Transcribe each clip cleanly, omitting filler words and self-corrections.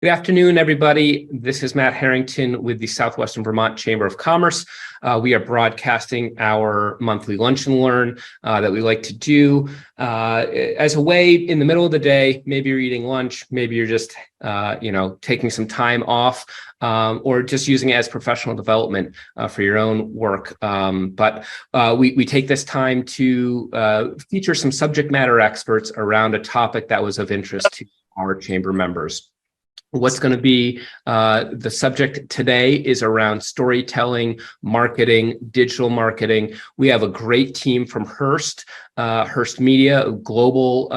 Good afternoon, everybody. This is Matt Harrington with the Southwestern Vermont Chamber of Commerce. We are broadcasting our monthly Lunch and Learn that we like to do as a way in the middle of the day. Maybe you're eating lunch, maybe you're just taking some time off, or just using it as professional development for your own work. But we take this time to feature some subject matter experts around a topic that was of interest to our chamber members. What's going to be the subject today is around storytelling, marketing, digital marketing. We have a great team from Hearst Media, a global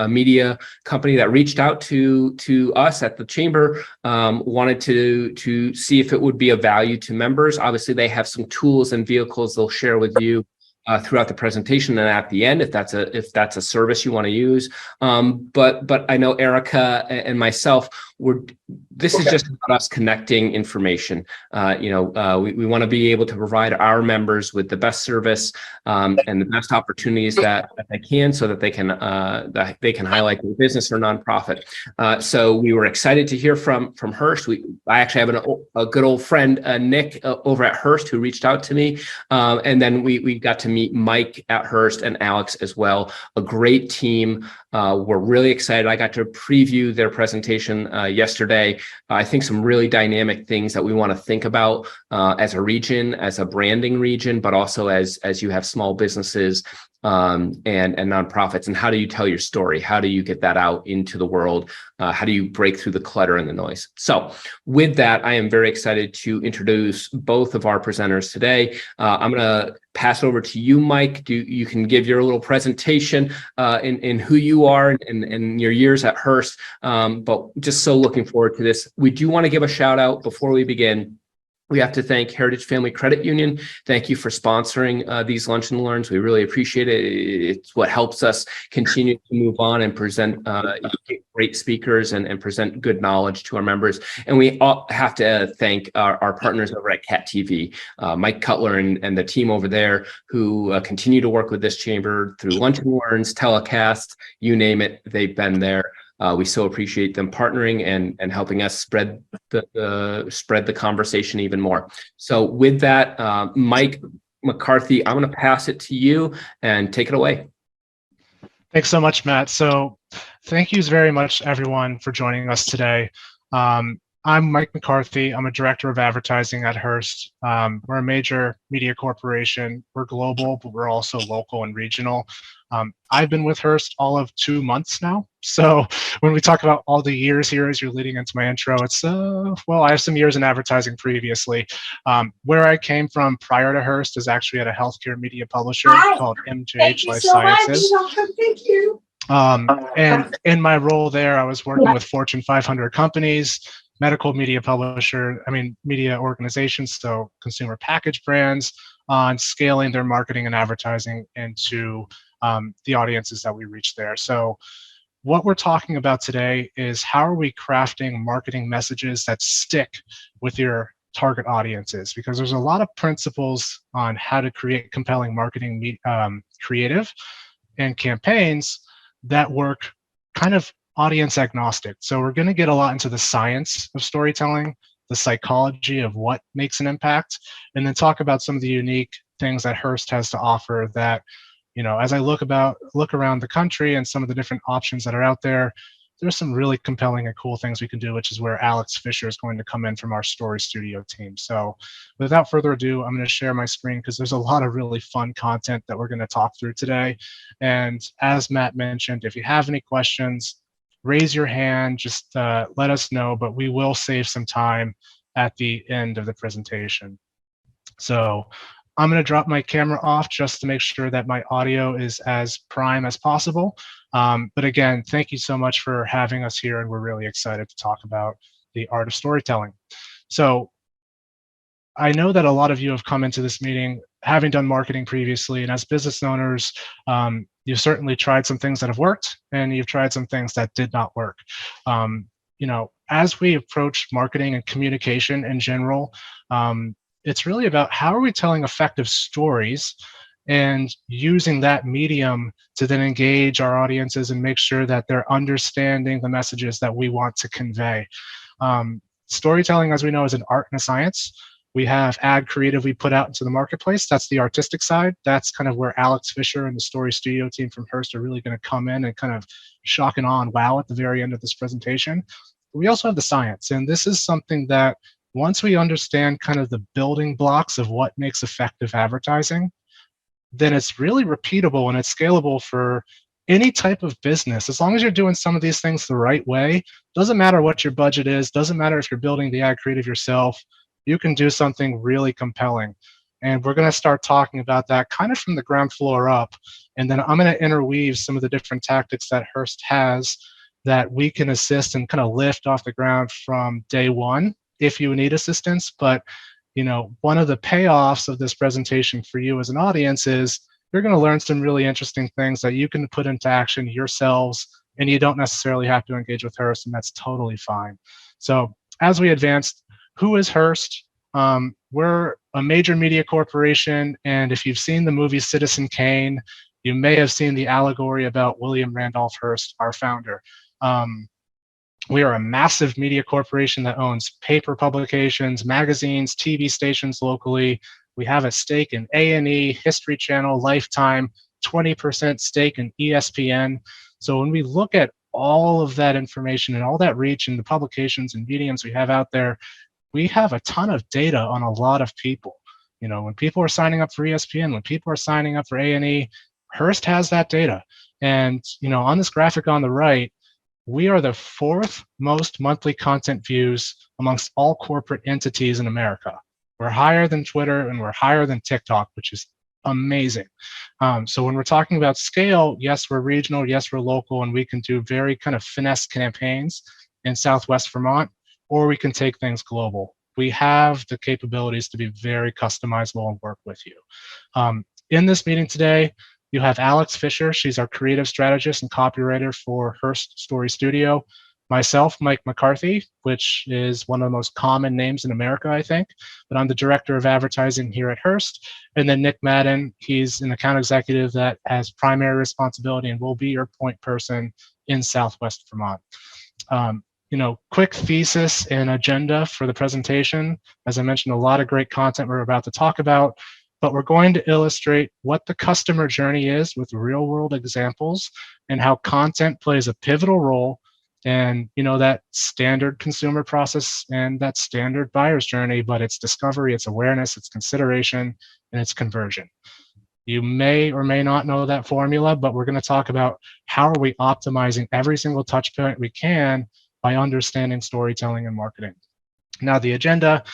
media company that reached out to us at the chamber, wanted to see if it would be of value to members. Obviously, they have some tools and vehicles they'll share with you throughout the presentation and at the end, if that's a service you want to use. But I know Erica and myself, this is just about us connecting information. We want to be able to provide our members with the best service and the best opportunities that they can, so that they can highlight their business or nonprofit. So we were excited to hear from Hearst. I actually have a good old friend, Nick, over at Hearst, who reached out to me, and then we got to meet Mike at Hearst and Alex as well. A great team. We're really excited. I got to preview their presentation yesterday. I think some really dynamic things that we want to think about as a region, as a branding region, but also as you have small businesses and nonprofits. And how do you tell your story? How do you get that out into the world? How do you break through the clutter and the noise? So with that, I am very excited to introduce both of our presenters today. I'm going to pass it over to you, Mike. You can give your little presentation in who you are and your years at Hearst. But just so looking forward to this. We do want to give a shout out before we begin. We have to thank Heritage Family Credit Union. Thank you for sponsoring these Lunch and Learns. We really appreciate it. It's what helps us continue to move on and present great speakers and present good knowledge to our members. And we all have to thank our partners over at CAT TV, Mike Cutler and the team over there, who continue to work with this chamber through Lunch and Learns, telecasts, you name it, they've been there. We so appreciate them partnering and helping us spread the conversation even more. So with that, Mike McCarthy, I'm going to pass it to you and take it away. Thanks so much, Matt. So thank you very much, everyone, for joining us today. I'm Mike McCarthy. I'm a director of advertising at Hearst. We're a major media corporation. We're global, but we're also local and regional. I've been with Hearst all of 2 months now. So when we talk about all the years here, as you're leading into my intro, it's, well, I have some years in advertising previously. Where I came from prior to Hearst is actually at a healthcare media publisher called MJH Life Sciences. Thank you. And in my role there, I was working with Fortune 500 companies, medical media media organizations, so consumer packaged brands, on scaling their marketing and advertising into the audiences that we reach there. So what we're talking about today is how are we crafting marketing messages that stick with your target audiences, because there's a lot of principles on how to create compelling marketing creative and campaigns that work kind of audience agnostic. So we're going to get a lot into the science of storytelling, the psychology of what makes an impact, and then talk about some of the unique things that Hearst has to offer that, as I look around the country and some of the different options that are out there, there's some really compelling and cool things we can do, which is where Alex Fisher is going to come in from our Story Studio team. So without further ado, I'm going to share my screen because there's a lot of really fun content that we're going to talk through today. And as Matt mentioned, if you have any questions, raise your hand, just let us know, but we will save some time at the end of the presentation. So I'm going to drop my camera off just to make sure that my audio is as prime as possible. But again, thank you so much for having us here, and we're really excited to talk about the art of storytelling. So I know that a lot of you have come into this meeting having done marketing previously, and as business owners, you've certainly tried some things that have worked, and you've tried some things that did not work. As we approach marketing and communication in general, it's really about how are we telling effective stories and using that medium to then engage our audiences and make sure that they're understanding the messages that we want to convey. Storytelling, as we know, is an art and a science. We have ad creative we put out into the marketplace. That's the artistic side. That's kind of where Alex Fisher and the Story Studio team from Hearst are really going to come in and kind of shock and awe and wow at the very end of this presentation. We also have the science, and this is something that once we understand kind of the building blocks of what makes effective advertising, then it's really repeatable and it's scalable for any type of business. As long as you're doing some of these things the right way, doesn't matter what your budget is, doesn't matter if you're building the ad creative yourself, you can do something really compelling. And we're going to start talking about that kind of from the ground floor up. And then I'm going to interweave some of the different tactics that Hearst has that we can assist and kind of lift off the ground from day one if you need assistance. But one of the payoffs of this presentation for you as an audience is you're going to learn some really interesting things that you can put into action yourselves, and you don't necessarily have to engage with Hearst, and that's totally fine. So as we advance, who is Hearst? We're a major media corporation, and if you've seen the movie Citizen Kane, you may have seen the allegory about William Randolph Hearst, our founder. We are a massive media corporation that owns paper publications, magazines, TV stations locally. We have a stake in A&E, History Channel, Lifetime, 20% stake in ESPN. So when we look at all of that information and all that reach and the publications and mediums we have out there, we have a ton of data on a lot of people. When people are signing up for ESPN, when people are signing up for A&E, Hearst has that data. And on this graphic on the right, we are the 4th most monthly content views amongst all corporate entities in America. We're higher than Twitter and we're higher than TikTok, which is amazing. So when we're talking about scale, yes, we're regional, yes, we're local, and we can do very kind of finesse campaigns in Southwest Vermont, or we can take things global. We have the capabilities to be very customizable and work with you. In this meeting today, you have Alex Fisher. She's our creative strategist and copywriter for Hearst Story Studio. Myself, Mike McCarthy, which is one of the most common names in America, I think, but I'm the director of advertising here at Hearst. And then Nick Madden, he's an account executive that has primary responsibility and will be your point person in Southwest Vermont. Quick thesis and agenda for the presentation. As I mentioned, a lot of great content we're about to talk about, but we're going to illustrate what the customer journey is with real world examples and how content plays a pivotal role in that standard consumer process and that standard buyer's journey, but it's discovery, it's awareness, it's consideration, and it's conversion. You may or may not know that formula, but we're going to talk about how are we optimizing every single touch point we can by understanding storytelling and marketing. Now, the agenda,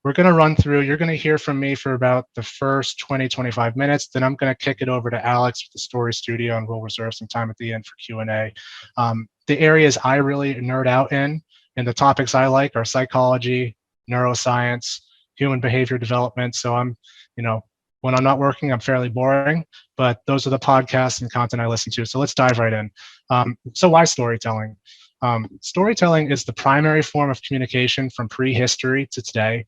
we're going to run through. You're going to hear from me for about the first 20, 25 minutes. Then I'm going to kick it over to Alex with the Story Studio, and we'll reserve some time at the end for Q&A. The areas I really nerd out in and the topics I like are psychology, neuroscience, human behavior development. So I'm, when I'm not working, I'm fairly boring, but those are the podcasts and content I listen to. So let's dive right in. So why storytelling? Storytelling is the primary form of communication from prehistory to today.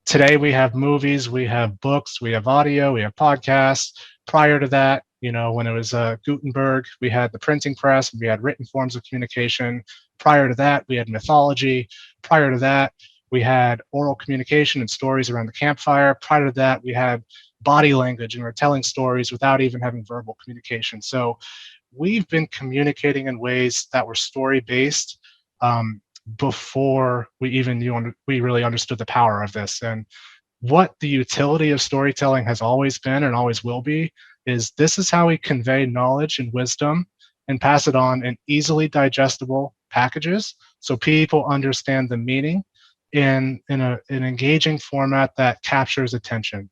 Today we have movies, we have books, we have audio, we have podcasts. Prior to that, when it was Gutenberg, we had the printing press, we had written forms of communication. Prior to that, we had mythology. Prior to that, we had oral communication and stories around the campfire. Prior to that, we had body language and we're telling stories without even having verbal communication. So we've been communicating in ways that were story-based before we even we really understood the power of this. And what the utility of storytelling has always been and always will be is this is how we convey knowledge and wisdom and pass it on in easily digestible packages so people understand the meaning in an engaging format that captures attention.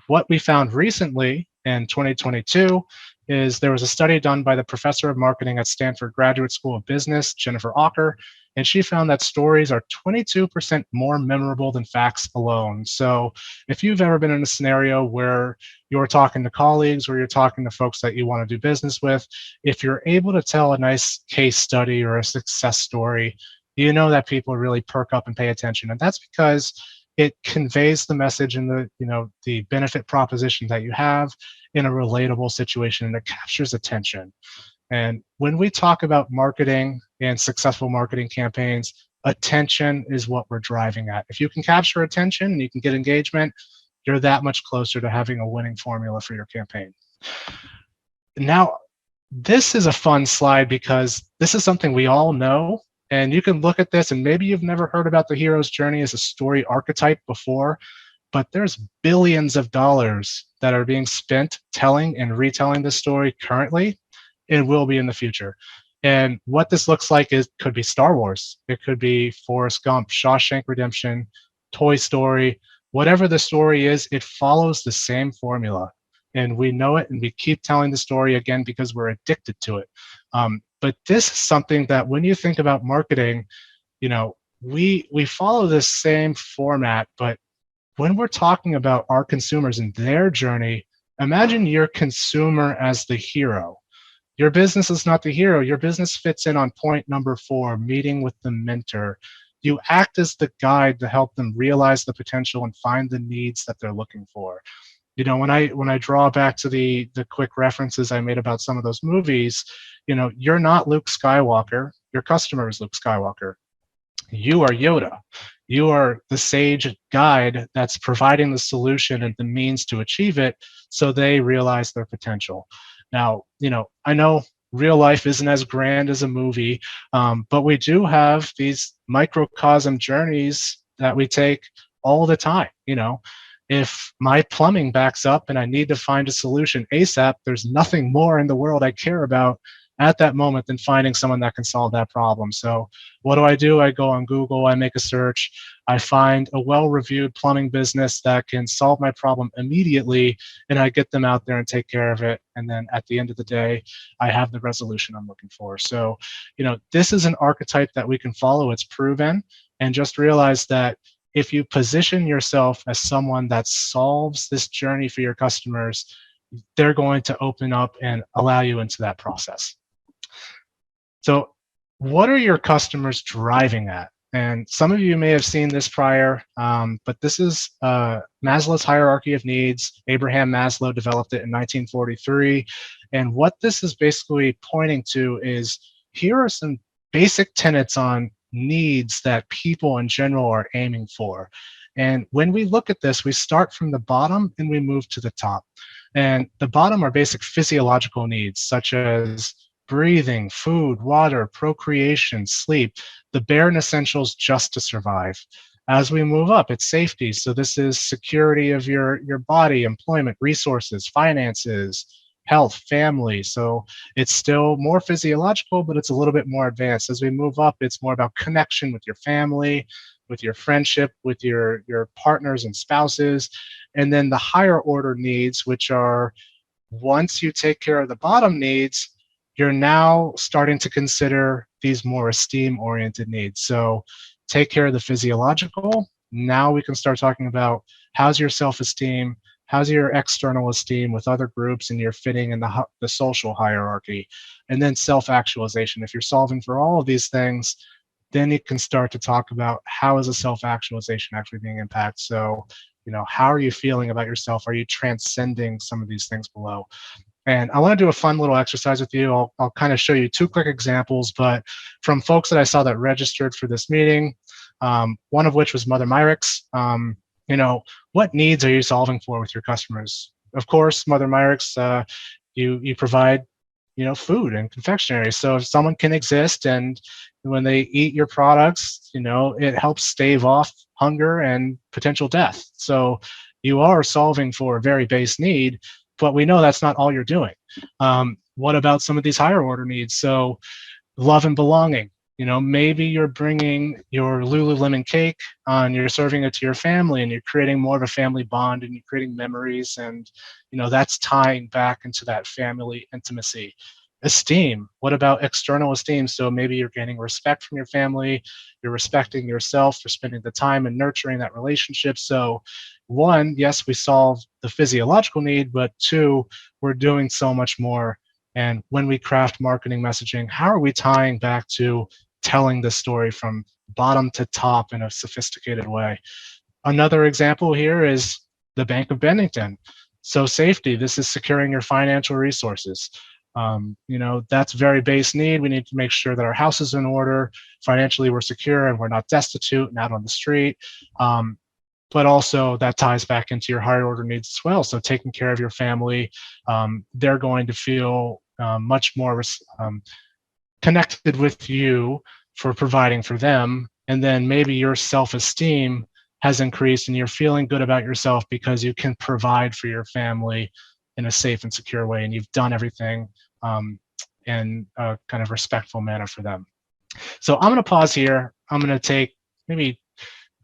What we found recently in 2022 is there was a study done by the professor of marketing at Stanford Graduate School of Business, Jennifer Ocker, and she found that stories are 22% more memorable than facts alone. So if you've ever been in a scenario where you're talking to colleagues or you're talking to folks that you want to do business with, if you're able to tell a nice case study or a success story, that people really perk up and pay attention. And that's because it conveys the message and the benefit proposition that you have in a relatable situation, and it captures attention. And when we talk about marketing and successful marketing campaigns, attention is what we're driving at. If you can capture attention and you can get engagement, you're that much closer to having a winning formula for your campaign. Now, this is a fun slide because this is something we all know. And you can look at this and maybe you've never heard about the hero's journey as a story archetype before, but there's billions of dollars that are being spent telling and retelling this story currently and will be in the future. And what this looks like could be Star Wars. It could be Forrest Gump, Shawshank Redemption, Toy Story. Whatever the story is, it follows the same formula. And we know it and we keep telling the story again because we're addicted to it. But this is something that when you think about marketing, we follow this same format, but when we're talking about our consumers and their journey, imagine your consumer as the hero. Your business is not the hero. Your business fits in on point number 4, meeting with the mentor. You act as the guide to help them realize the potential and find the needs that they're looking for. When I draw back to the quick references I made about some of those movies, you're not Luke Skywalker. Your customer is Luke Skywalker. You are Yoda. You are the sage guide that's providing the solution and the means to achieve it so they realize their potential. Now, I know real life isn't as grand as a movie, but we do have these microcosm journeys that we take all the time. If my plumbing backs up and I need to find a solution ASAP, there's nothing more in the world I care about at that moment than finding someone that can solve that problem. So what do? I go on Google, I make a search, I find a well-reviewed plumbing business that can solve my problem immediately, and I get them out there and take care of it. And then at the end of the day, I have the resolution I'm looking for. So, this is an archetype that we can follow. It's proven. And just realize that if you position yourself as someone that solves this journey for your customers, they're going to open up and allow you into that process. So what are your customers driving at? And some of you may have seen this prior, but this is Maslow's hierarchy of needs. Abraham Maslow developed it in 1943. And what this is basically pointing to is here are some basic tenets on needs that people in general are aiming for. And when we look at this, we start from the bottom and we move to the top. And the bottom are basic physiological needs, such as breathing, food, water, procreation, sleep, the bare essentials just to survive. As we move up, it's safety. So this is security of your body, employment, resources, finances, health, family. So it's still more physiological, but it's a little bit more advanced. As we move up, it's more about connection with your family, with your friendship, with your partners and spouses. And then the higher order needs, which are once you take care of the bottom needs, you're now starting to consider these more esteem-oriented needs. So take care of the physiological. Now we can start talking about how's your self-esteem, how's your external esteem with other groups, and you're fitting in the social hierarchy. And then self-actualization. If you're solving for all of these things, then you can start to talk about how is a self-actualization actually being impacted. So, how are you feeling about yourself? Are you transcending some of these things below? And I want to do a fun little exercise with you. I'll kind of show you 2 quick examples, but from folks that I saw that registered for this meeting, one of which was Mother Myricks. What needs are you solving for with your customers? Of course, Mother Myricks, you provide, food and confectionery. So if someone can exist and when they eat your products, it helps stave off hunger and potential death. So you are solving for a very base need, but we know that's not all you're doing. What about some of these higher order needs? So love and belonging. Maybe you're bringing your Lululemon cake and you're serving it to your family and you're creating more of a family bond and you're creating memories, and that's tying back into that family intimacy. Esteem. What about external esteem? So maybe you're gaining respect from your family, you're respecting yourself for spending the time and nurturing that relationship. So 1, yes, we solve the physiological need, but 2, we're doing so much more. And when we craft marketing messaging, how are we tying back to telling the story from bottom to top in a sophisticated way? Another example here is the Bank of Bennington. So safety, this is securing your financial resources. That's very base need. We need to make sure that our house is in order, financially we're secure, and we're not destitute and out on the street. But also that ties back into your higher order needs as well. So taking care of your family, they're going to feel much more connected with you for providing for them. And then maybe your self-esteem has increased and you're feeling good about yourself because you can provide for your family in a safe and secure way, and you've done everything in a kind of respectful manner for them. So I'm going to pause here. I'm going to take maybe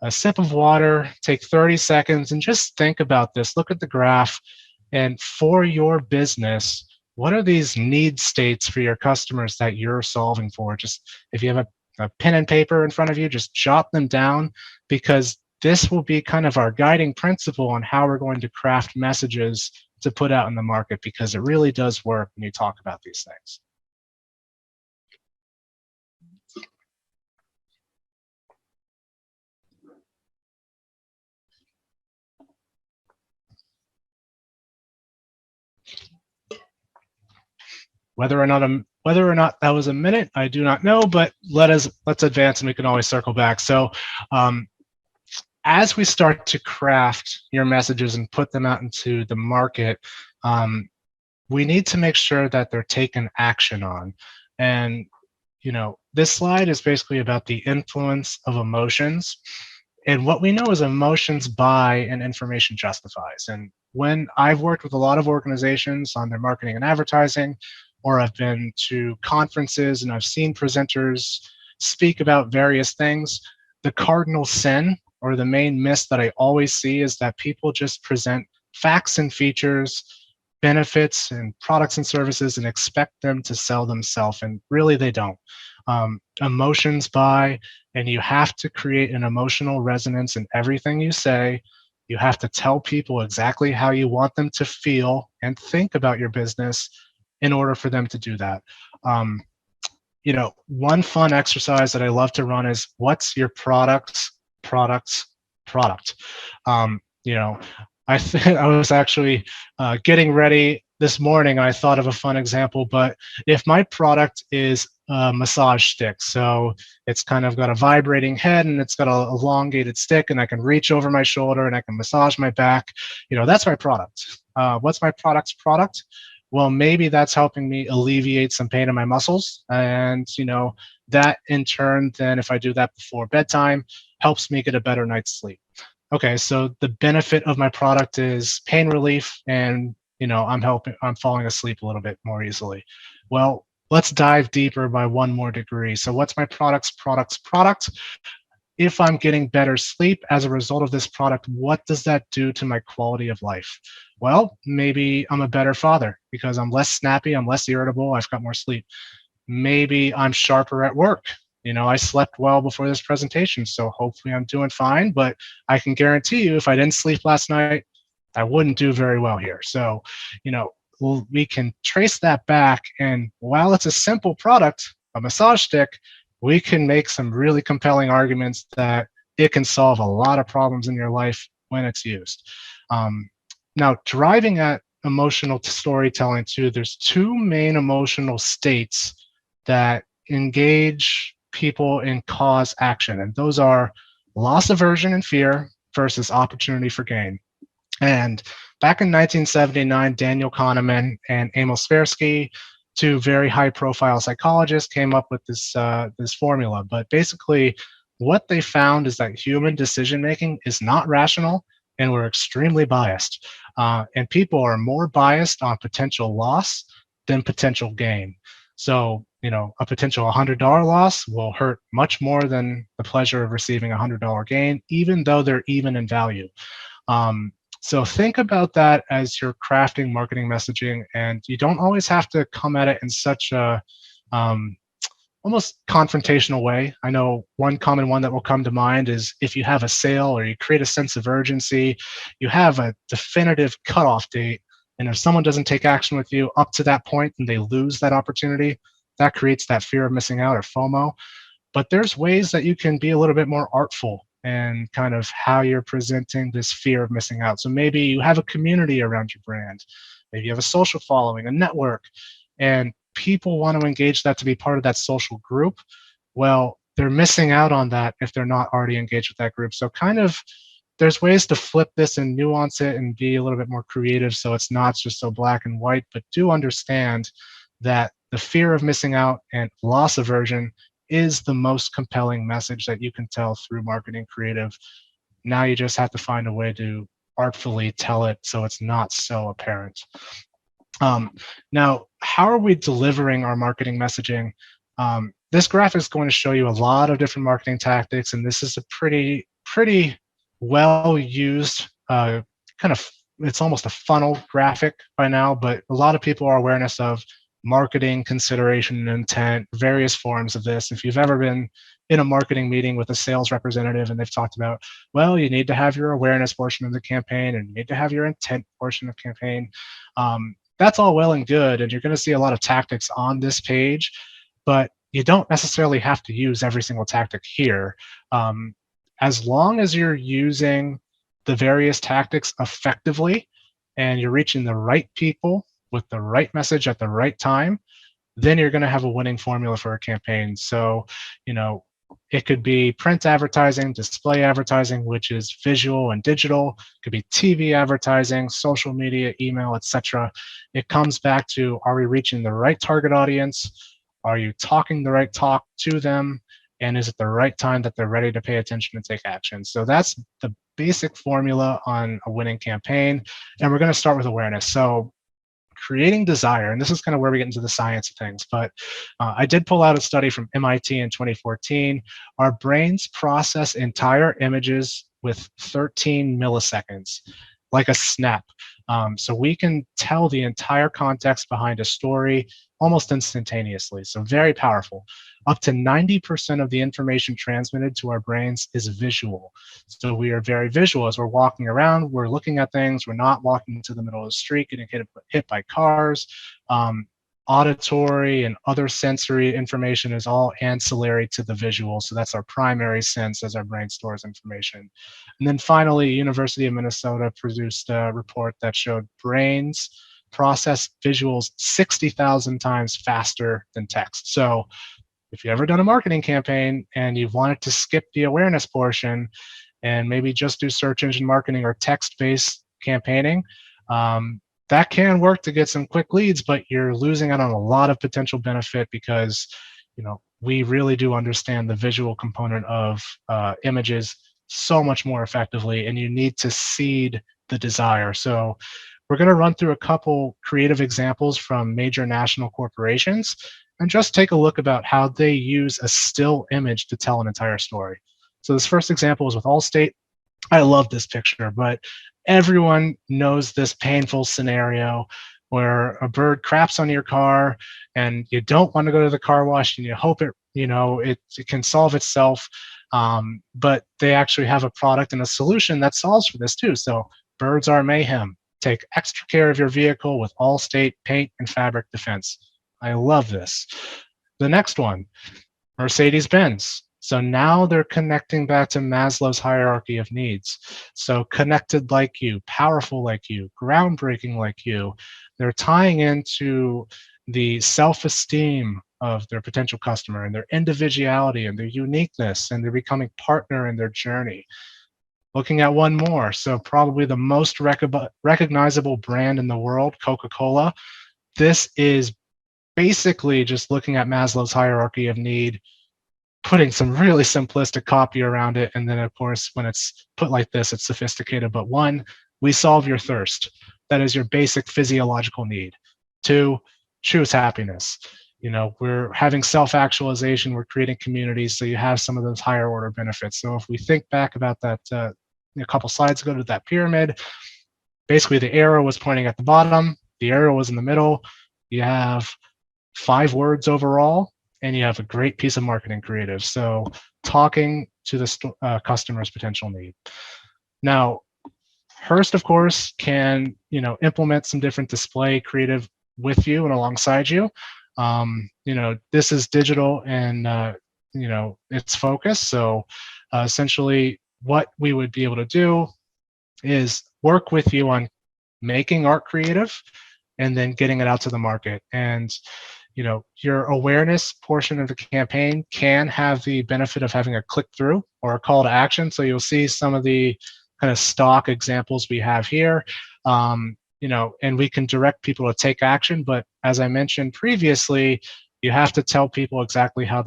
a sip of water, take 30 seconds, and just think about this. Look at the graph. And for your business, what are these need states for your customers that you're solving for? Just if you have a pen and paper in front of you, just jot them down, because this will be kind of our guiding principle on how we're going to craft messages to put out in the market, because it really does work when you talk about these things. Whether or not that was a minute, I do not know, but let's advance and we can always circle back. So as we start to craft your messages and put them out into the market, we need to make sure that they're taken action on. And this slide is basically about the influence of emotions. And what we know is emotions buy and information justifies. And when I've worked with a lot of organizations on their marketing and advertising, or I've been to conferences and I've seen presenters speak about various things, the cardinal sin or the main miss that I always see is that people just present facts and features, benefits and products and services and expect them to sell themselves, and really they don't. Emotions buy, and you have to create an emotional resonance in everything you say. You have to tell people exactly how you want them to feel and think about your business in order for them to do that. One fun exercise that I love to run is, what's your product's product? I was actually getting ready this morning and I thought of a fun example, but if my product is a massage stick, so it's kind of got a vibrating head and it's got a elongated stick and I can reach over my shoulder and I can massage my back, that's my product. What's my product's product? Well, maybe that's helping me alleviate some pain in my muscles. And, that in turn, then if I do that before bedtime, helps me get a better night's sleep. Okay, so the benefit of my product is pain relief, and, I'm falling asleep a little bit more easily. Well, let's dive deeper by one more degree. So what's my product's product? If I'm getting better sleep as a result of this product, what does that do to my quality of life? Well, maybe I'm a better father because I'm less snappy, I'm less irritable, I've got more sleep. Maybe I'm sharper at work. I slept well before this presentation, so hopefully I'm doing fine, but I can guarantee you if I didn't sleep last night, I wouldn't do very well here. So, we can trace that back, and while it's a simple product, a massage stick, we can make some really compelling arguments that it can solve a lot of problems in your life when it's used. Now, driving at emotional storytelling too, there's two main emotional states that engage people and cause action, and those are loss aversion and fear versus opportunity for gain. And back in 1979, Daniel Kahneman and Emil Tversky, two very high-profile psychologists, came up with this formula. But basically, what they found is that human decision-making is not rational, and we're extremely biased. And people are more biased on potential loss than potential gain. So, a potential $100 loss will hurt much more than the pleasure of receiving a $100 gain, even though they're even in value. So think about that as you're crafting marketing messaging, and you don't always have to come at it in such a almost confrontational way. I know one common one that will come to mind is if you have a sale or you create a sense of urgency, you have a definitive cutoff date, and if someone doesn't take action with you up to that point and they lose that opportunity, that creates that fear of missing out or FOMO. But there's ways that you can be a little bit more artful and kind of how you're presenting this fear of missing out. So maybe you have a community around your brand. Maybe you have a social following, a network, and people want to engage that to be part of that social group. Well, they're missing out on that if they're not already engaged with that group. So kind of there's ways to flip this and nuance it and be a little bit more creative so it's not just so black and white, but do understand that the fear of missing out and loss aversion is the most compelling message that you can tell through marketing creative. Now you just have to find a way to artfully tell it so it's not so apparent. Now, how are we delivering our marketing messaging? This graph is going to show you a lot of different marketing tactics, and this is a pretty well used it's almost a funnel graphic by now, but a lot of people are awareness of marketing, consideration, and intent, various forms of this. If you've ever been in a marketing meeting with a sales representative and they've talked about, well, you need to have your awareness portion of the campaign and you need to have your intent portion of the campaign. That's all well and good, and you're going to see a lot of tactics on this page, but you don't necessarily have to use every single tactic here. As long as you're using the various tactics effectively and you're reaching the right people with the right message at the right time, then you're going to have a winning formula for a campaign. So, it could be print advertising, display advertising, which is visual and digital. It could be TV advertising, social media, email, etc. It comes back to, are we reaching the right target audience? Are you talking the right talk to them? And is it the right time that they're ready to pay attention and take action? So that's the basic formula on a winning campaign. And we're going to start with awareness. So creating desire, and this is kind of where we get into the science of things, but I did pull out a study from MIT in 2014. Our brains process entire images with 13 milliseconds, like a snap. So we can tell the entire context behind a story almost instantaneously, so very powerful. Up to 90% of the information transmitted to our brains is visual. So we are very visual as we're walking around, we're looking at things, we're not walking into the middle of the street, getting hit by cars. Auditory and other sensory information is all ancillary to the visual. So that's our primary sense as our brain stores information. And then finally, University of Minnesota produced a report that showed brains process visuals 60,000 times faster than text. So if you've ever done a marketing campaign and you've wanted to skip the awareness portion and maybe just do search engine marketing or text-based campaigning, that can work to get some quick leads, but you're losing out on a lot of potential benefit because, we really do understand the visual component of images so much more effectively, and you need to seed the desire. So we're going to run through a couple creative examples from major national corporations and just take a look about how they use a still image to tell an entire story. So this first example is with Allstate. I love this picture, but everyone knows this painful scenario where a bird craps on your car and you don't want to go to the car wash and you hope it can solve itself. But they actually have a product and a solution that solves for this too. So birds are mayhem. Take extra care of your vehicle with Allstate Paint and Fabric Defense. I love this. The next one, Mercedes-Benz. So now they're connecting back to Maslow's hierarchy of needs. So connected like you, powerful like you, groundbreaking like you. They're tying into the self-esteem of their potential customer and their individuality and their uniqueness, and they're becoming partner in their journey. Looking at one more, so probably the most recognizable brand in the world, Coca-Cola. This is basically just looking at Maslow's hierarchy of need, putting some really simplistic copy around it, and then of course when it's put like this, it's sophisticated. But one, we solve your thirst. That is your basic physiological need. Two, choose happiness. We're having self-actualization, we're creating communities, so you have some of those higher order benefits. So if we think back about that a couple slides ago to that pyramid, basically the arrow was pointing at the bottom, the arrow was in the middle, you have 5 words overall, and you have a great piece of marketing creative. So talking to the customer's potential need. Now, Hearst, of course, can implement some different display creative with you and alongside you. This is digital and its focus. So essentially, what we would be able to do is work with you on making art creative and then getting it out to the market. And your awareness portion of the campaign can have the benefit of having a click through or a call to action. So you'll see some of the kind of stock examples we have here. And we can direct people to take action. But as I mentioned previously, you have to tell people exactly how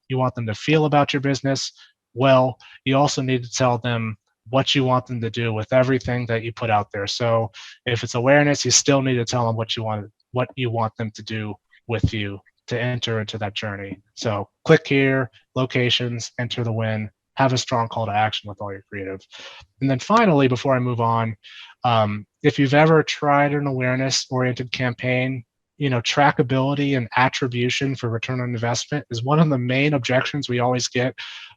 you want them to feel about your business. Well, you also need to tell them what you want them to do with everything that you put out there. So if it's awareness, you still need to tell them what you want them to do with you to enter into that journey. So click here, locations, enter the win, have a strong call to action with all your creative. And then finally, before I move on, if you've ever tried an awareness-oriented campaign, trackability and attribution for return on investment is one of the main objections we always get.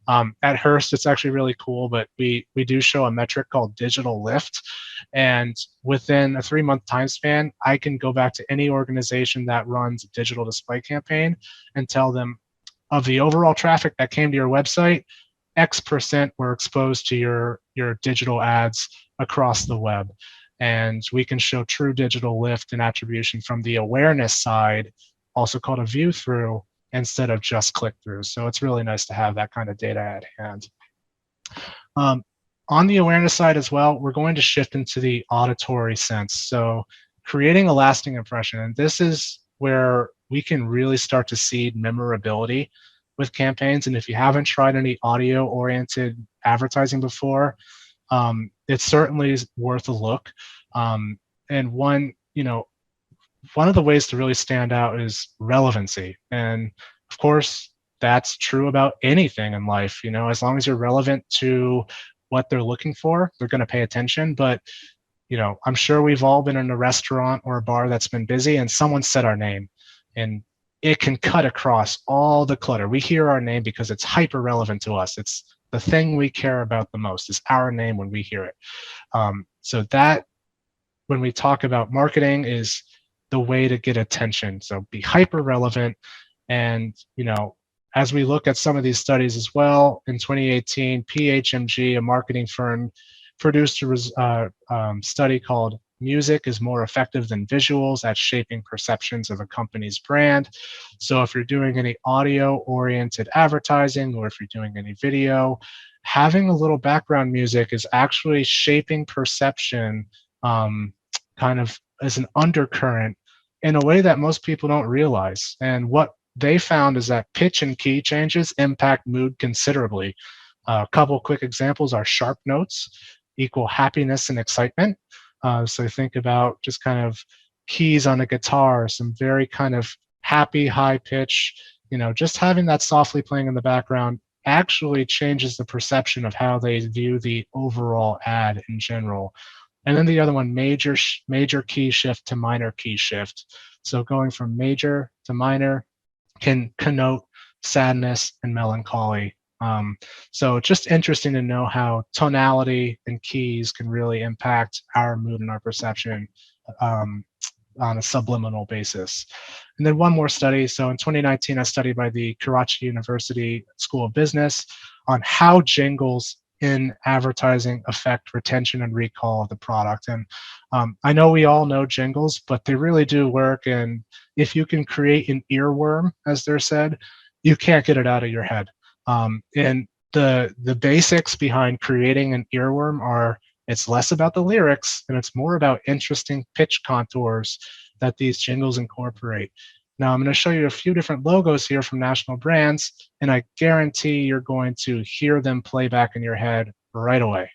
At Hearst, it's actually really cool, but we do show a metric called digital lift. And within a 3-month time span, I can go back to any organization that runs a digital display campaign and tell them, of the overall traffic that came to your website, X% were exposed to your digital ads across the web. And we can show true digital lift and attribution from the awareness side, also called a view through, instead of just click through. So it's really nice to have that kind of data at hand. On the awareness side as well, we're going to shift into the auditory sense. So creating a lasting impression. And this is where we can really start to seed memorability with campaigns. And if you haven't tried any audio-oriented advertising before, it's certainly worth a look. And one of the ways to really stand out is relevancy. And of course, that's true about anything in life. As long as you're relevant to what they're looking for, they're going to pay attention. But I'm sure we've all been in a restaurant or a bar that's been busy and someone said our name, and it can cut across all the clutter. We hear our name because it's hyper relevant to us. It's the thing we care about the most is our name when we hear it. So that, when we talk about marketing, is the way to get attention. So be hyper relevant. And, as we look at some of these studies as well, in 2018, PHMG, a marketing firm, produced a study called Music is More Effective Than Visuals at Shaping Perceptions of a Company's Brand. So if you're doing any audio-oriented advertising, or if you're doing any video, having a little background music is actually shaping perception kind of as an undercurrent in a way that most people don't realize. And what they found is that pitch and key changes impact mood considerably. A couple quick examples are sharp notes equal happiness and excitement. So think about just kind of keys on a guitar, some very kind of happy, high pitch, just having that softly playing in the background actually changes the perception of how they view the overall ad in general. And then the other one, major key shift to minor key shift. So going from major to minor can connote sadness and melancholy. So just interesting to know how tonality and keys can really impact our mood and our perception on a subliminal basis. And then one more study. So in 2019, a study by the Karachi University School of Business on how jingles in advertising affect retention and recall of the product. And I know we all know jingles, but they really do work. And if you can create an earworm, as they're said, you can't get it out of your head. And the basics behind creating an earworm are, it's less about the lyrics and it's more about interesting pitch contours that these jingles incorporate. Now I'm going to show you a few different logos here from national brands, and I guarantee you're going to hear them play back in your head right away.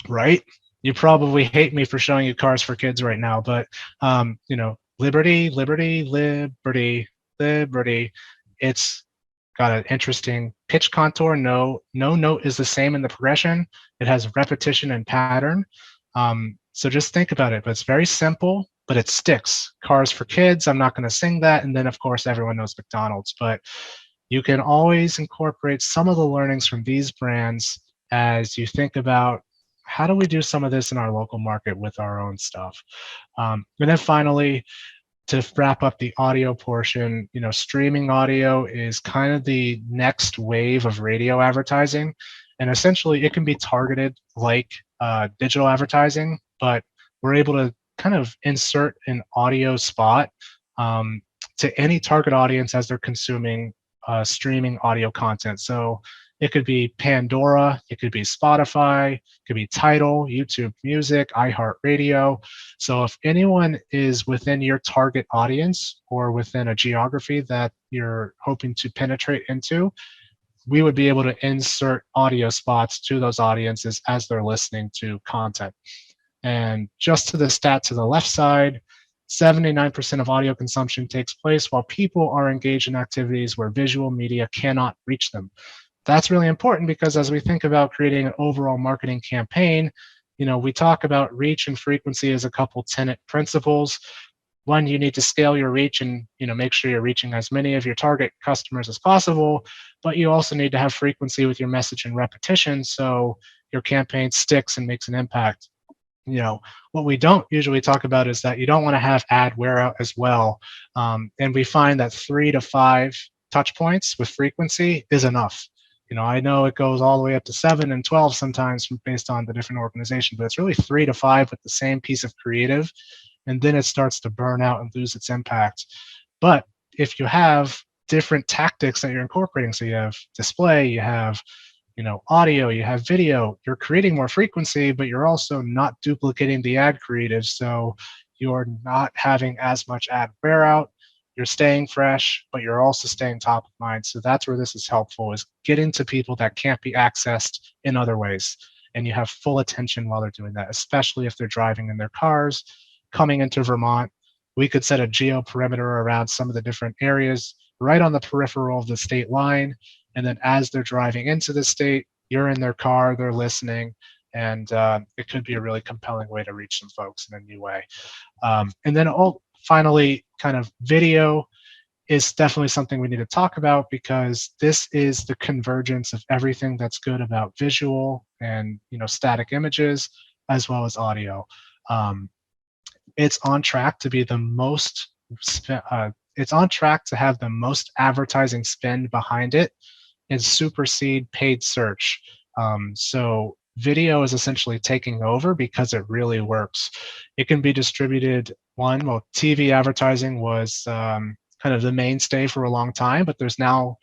Right? You probably hate me for showing you Cars for Kids right now, but liberty, liberty, liberty, liberty. It's got an interesting pitch contour. No note is the same in the progression. It has repetition and pattern. So just think about it. But it's very simple, but it sticks. Cars for Kids, I'm not going to sing that. And then, of course, everyone knows McDonald's. But you can always incorporate some of the learnings from these brands as you think about, how do we do some of this in our local market with our own stuff? And then finally, to wrap up the audio portion, streaming audio is kind of the next wave of radio advertising. And essentially, it can be targeted like digital advertising, but we're able to kind of insert an audio spot to any target audience as they're consuming streaming audio content. So it could be Pandora, it could be Spotify, it could be Tidal, YouTube Music, iHeartRadio. So if anyone is within your target audience or within a geography that you're hoping to penetrate into, we would be able to insert audio spots to those audiences as they're listening to content. And just to the stat to the left side, 79% of audio consumption takes place while people are engaged in activities where visual media cannot reach them. That's really important because as we think about creating an overall marketing campaign, we talk about reach and frequency as a couple tenet principles. One, you need to scale your reach and make sure you're reaching as many of your target customers as possible, but you also need to have frequency with your message and repetition so your campaign sticks and makes an impact. What we don't usually talk about is that you don't want to have ad wear out as well. And we find that 3 to 5 touch points with frequency is enough. I know it goes all the way up to 7 and 12 sometimes based on the different organization, but it's really 3 to 5 with the same piece of creative. And then it starts to burn out and lose its impact. But if you have different tactics that you're incorporating, so you have display, you have audio, you have video, you're creating more frequency, but you're also not duplicating the ad creative. So you're not having as much ad wear out. You're staying fresh, but you're also staying top of mind. So that's where this is helpful, is getting to people that can't be accessed in other ways. And you have full attention while they're doing that, especially if they're driving in their cars, coming into Vermont. We could set a geo perimeter around some of the different areas right on the peripheral of the state line. And then as they're driving into the state, you're in their car, they're listening, and it could be a really compelling way to reach some folks in a new way. And then finally, kind of video is definitely something we need to talk about because this is the convergence of everything that's good about visual and static images as well as audio. It's on track to be the most. It's on track to have the most advertising spend behind it and supersede paid search. So video is essentially taking over because it really works. It can be distributed. TV advertising was kind of the mainstay for a long time, but there's now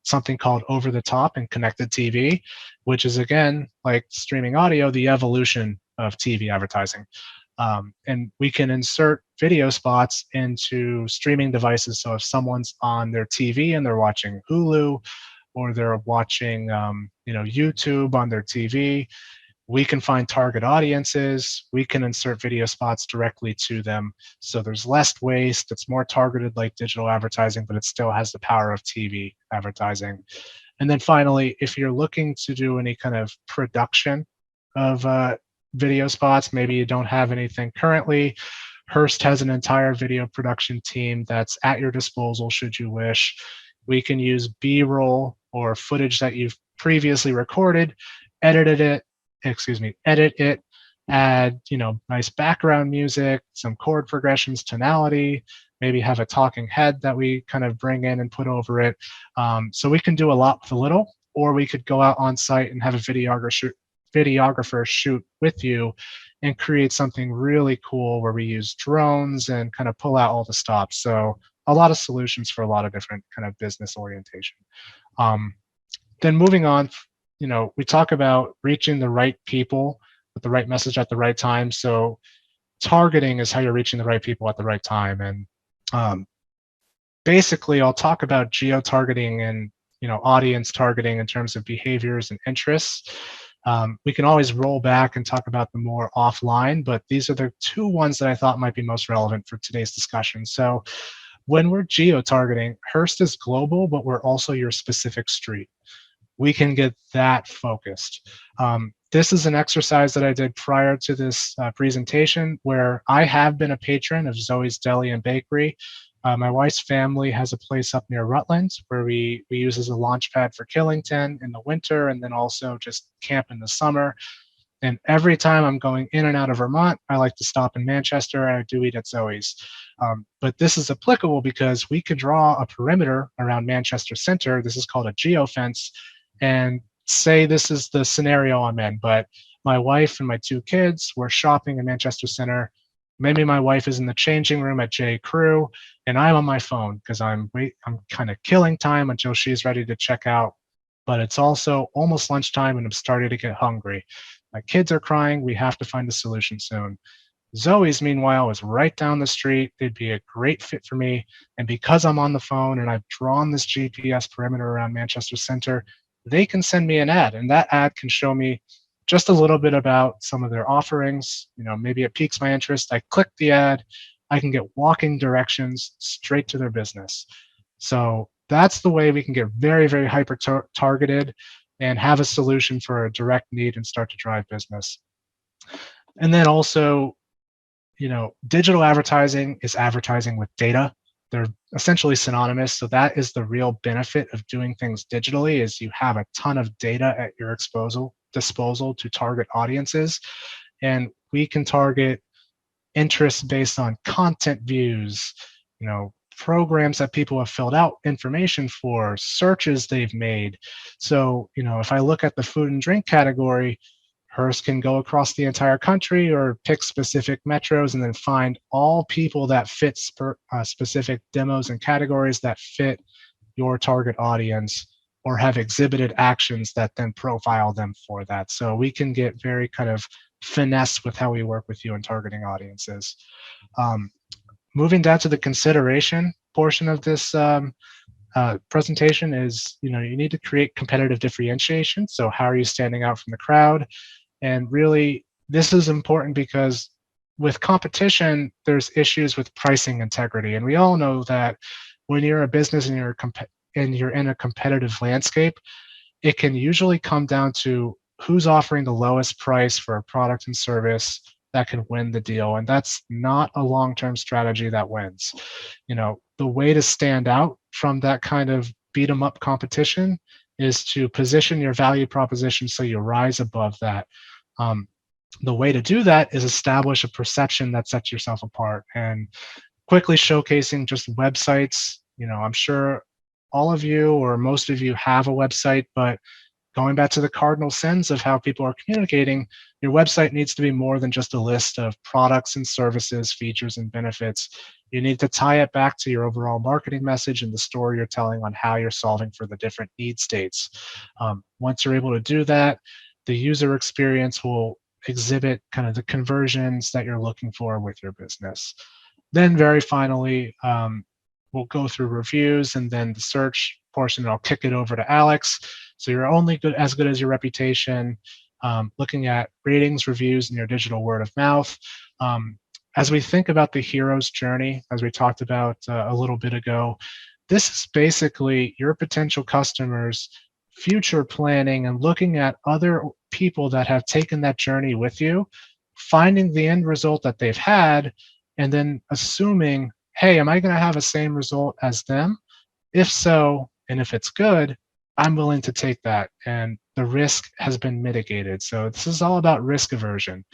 something called over the top and connected TV, which is, again, like streaming audio, the evolution of TV advertising. And we can insert video spots into streaming devices. So if someone's on their TV and they're watching Hulu or they're watching YouTube on their TV, we can find target audiences. We can insert video spots directly to them. So there's less waste. It's more targeted like digital advertising, but it still has the power of TV advertising. And then finally, if you're looking to do any kind of production of video spots, maybe you don't have anything currently, Hearst has an entire video production team that's at your disposal should you wish. We can use B-roll or footage that you've previously recorded, edit it, add nice background music, some chord progressions, tonality, maybe have a talking head that we kind of bring in and put over it. So we can do a lot with a little, or we could go out on site and have a videographer shoot with you and create something really cool where we use drones and kind of pull out all the stops. So a lot of solutions for a lot of different kind of business orientation. Then moving on, we talk about reaching the right people with the right message at the right time. So targeting is how you're reaching the right people at the right time. And basically, I'll talk about geo-targeting and audience targeting in terms of behaviors and interests. We can always roll back and talk about them more offline, but these are the two ones that I thought might be most relevant for today's discussion. So when we're geo-targeting, Hearst is global, but we're also your specific street. We can get that focused. This is an exercise that I did prior to this presentation where I have been a patron of Zoe's Deli and Bakery. My wife's family has a place up near Rutland where we use as a launch pad for Killington in the winter and then also just camp in the summer. And every time I'm going in and out of Vermont, I like to stop in Manchester and I do eat at Zoe's. But this is applicable because we could draw a perimeter around Manchester Center. This is called a geofence. And say this is the scenario I'm in, but my wife and my 2 kids were shopping in Manchester Center. Maybe my wife is in the changing room at J. Crew, and I'm on my phone because I'm kind of killing time until she's ready to check out. But it's also almost lunchtime, and I'm starting to get hungry. My kids are crying. We have to find a solution soon. Zoe's, meanwhile, is right down the street. They'd be a great fit for me. And because I'm on the phone and I've drawn this GPS perimeter around Manchester Center, they can send me an ad, and that ad can show me just a little bit about some of their offerings. Maybe it piques my interest. I click the ad, I can get walking directions straight to their business. So that's the way we can get very, very hyper targeted and have a solution for a direct need and start to drive business. And then also, digital advertising is advertising with data. They're essentially synonymous. So that is the real benefit of doing things digitally, is you have a ton of data at your disposal to target audiences. And we can target interests based on content views, programs that people have filled out information for, searches they've made. So, if I look at the food and drink category, Hearst can go across the entire country or pick specific metros and then find all people that fit specific demos and categories that fit your target audience or have exhibited actions that then profile them for that. So we can get very kind of finesse with how we work with you in targeting audiences. Moving down to the consideration portion of this presentation is, you need to create competitive differentiation. So how are you standing out from the crowd? And really, this is important because with competition, there's issues with pricing integrity. And we all know that when you're a business and you're in a competitive landscape, it can usually come down to who's offering the lowest price for a product and service that can win the deal. And that's not a long-term strategy that wins. The way to stand out from that kind of beat 'em up competition is to position your value proposition so you rise above that. The way to do that is establish a perception that sets yourself apart, and quickly showcasing just websites. I'm sure all of you or most of you have a website, but going back to the cardinal sins of how people are communicating, your website needs to be more than just a list of products and services, features and benefits. You need to tie it back to your overall marketing message and the story you're telling on how you're solving for the different need states. Once you're able to do that, the user experience will exhibit kind of the conversions that you're looking for with your business. Then very finally, we'll go through reviews and then the search portion, and I'll kick it over to Alex. So you're only as good as your reputation, looking at ratings, reviews, and your digital word of mouth. As we think about the hero's journey, as we talked about a little bit ago, this is basically your potential customers future planning and looking at other people that have taken that journey with you, finding the end result that they've had, and then assuming, hey, am I going to have the same result as them? If so, and if it's good, I'm willing to take that, and the risk has been mitigated. So this is all about risk aversion.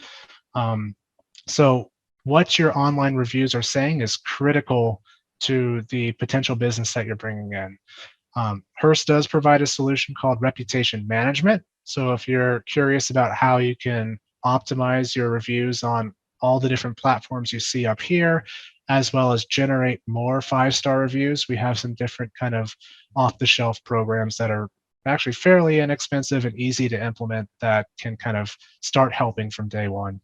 So what your online reviews are saying is critical to the potential business that you're bringing in. Hearst does provide a solution called reputation management. So if you're curious about how you can optimize your reviews on all the different platforms you see up here, as well as generate more 5-star reviews, we have some different kind of off-the-shelf programs that are actually fairly inexpensive and easy to implement that can kind of start helping from day one.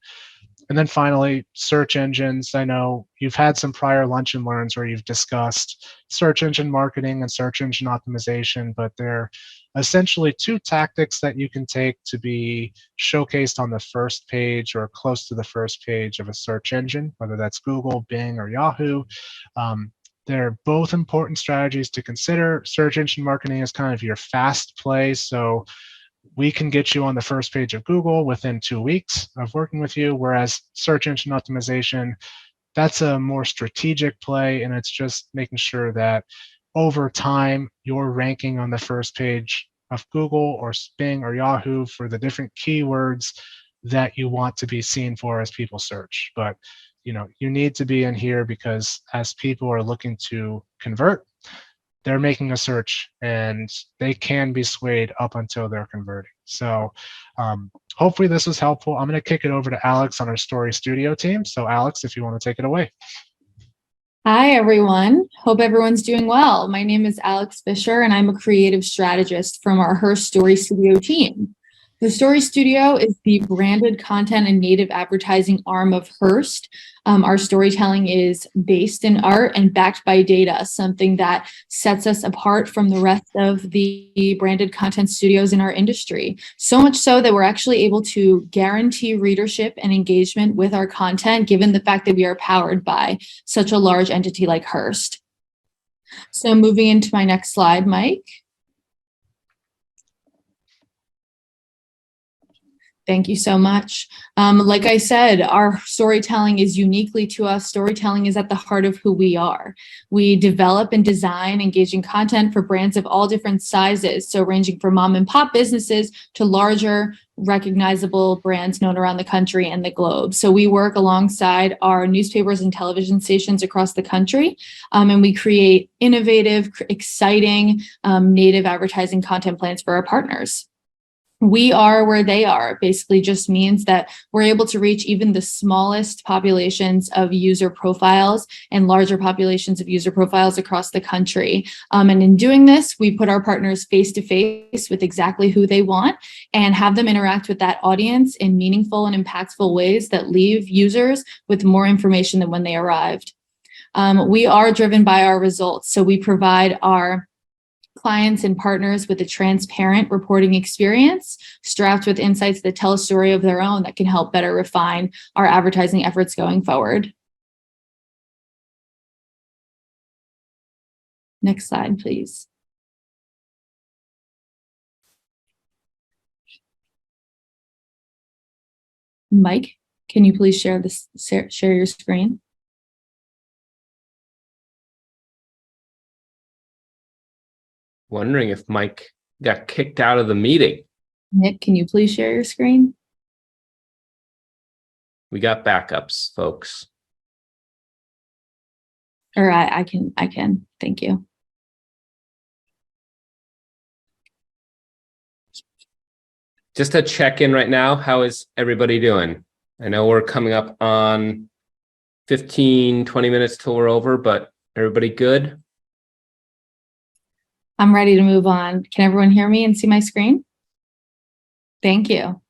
And then finally, search engines. I know you've had some prior lunch and learns where you've discussed search engine marketing and search engine optimization, but they're essentially two tactics that you can take to be showcased on the first page or close to the first page of a search engine, whether that's Google, Bing, or Yahoo. They're both important strategies to consider. Search engine marketing is kind of your fast play. So we can get you on the first page of Google within 2 weeks of working with you, whereas search engine optimization, that's a more strategic play, and it's just making sure that over time you're ranking on the first page of Google or Bing or Yahoo for the different keywords that you want to be seen for as people search. But you need to be in here because as people are looking to convert, they're making a search and they can be swayed up until they're converting. So hopefully this was helpful. I'm going to kick it over to Alex on our Story Studio team. So Alex, if you want to take it away. Hi, everyone. Hope everyone's doing well. My name is Alex Fisher, and I'm a creative strategist from our Hearst Story Studio team. The Story Studio is the branded content and native advertising arm of Hearst. Our storytelling is based in art and backed by data, something that sets us apart from the rest of the branded content studios in our industry. So much so that we're actually able to guarantee readership and engagement with our content, given the fact that we are powered by such a large entity like Hearst. So moving into my next slide, Mike. Thank you so much. Like I said, our storytelling is uniquely to us. Storytelling is at the heart of who we are. We develop and design engaging content for brands of all different sizes, so ranging from mom and pop businesses to larger, recognizable brands known around the country and the globe. So we work alongside our newspapers and television stations across the country, and we create innovative, exciting, native advertising content plans for our partners. We are where they are basically just means that we're able to reach even the smallest populations of user profiles and larger populations of user profiles across the country. And in doing this, we put our partners face to face with exactly who they want and have them interact with that audience in meaningful and impactful ways that leave users with more information than when they arrived. We are driven by our results. So we provide our clients and partners with a transparent reporting experience, strapped with insights that tell a story of their own that can help better refine our advertising efforts going forward. Next slide, please. Mike, can you please share your screen? Wondering if Mike got kicked out of the meeting. Nick, can you please share your screen? We got backups, folks. Or I can. Thank you. Just a check-in right now. How is everybody doing? I know we're coming up on 15, 20 minutes till we're over, but everybody good? I'm ready to move on. Can everyone hear me and see my screen? Thank you.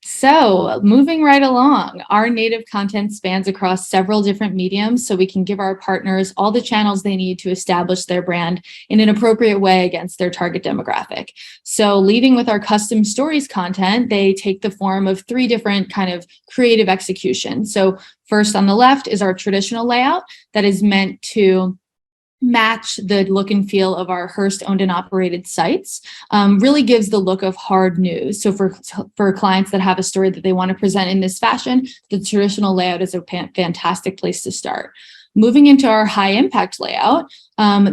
So moving right along, our native content spans across several different mediums, so we can give our partners all the channels they need to establish their brand in an appropriate way against their target demographic. So leading with our custom stories content, they take the form of 3 different kind of creative executions. So first on the left is our traditional layout that is meant to match the look and feel of our Hearst owned and operated sites, really gives the look of hard news. So for clients that have a story that they want to present in this fashion, the traditional layout is a fantastic place to start. Moving into our high impact layout,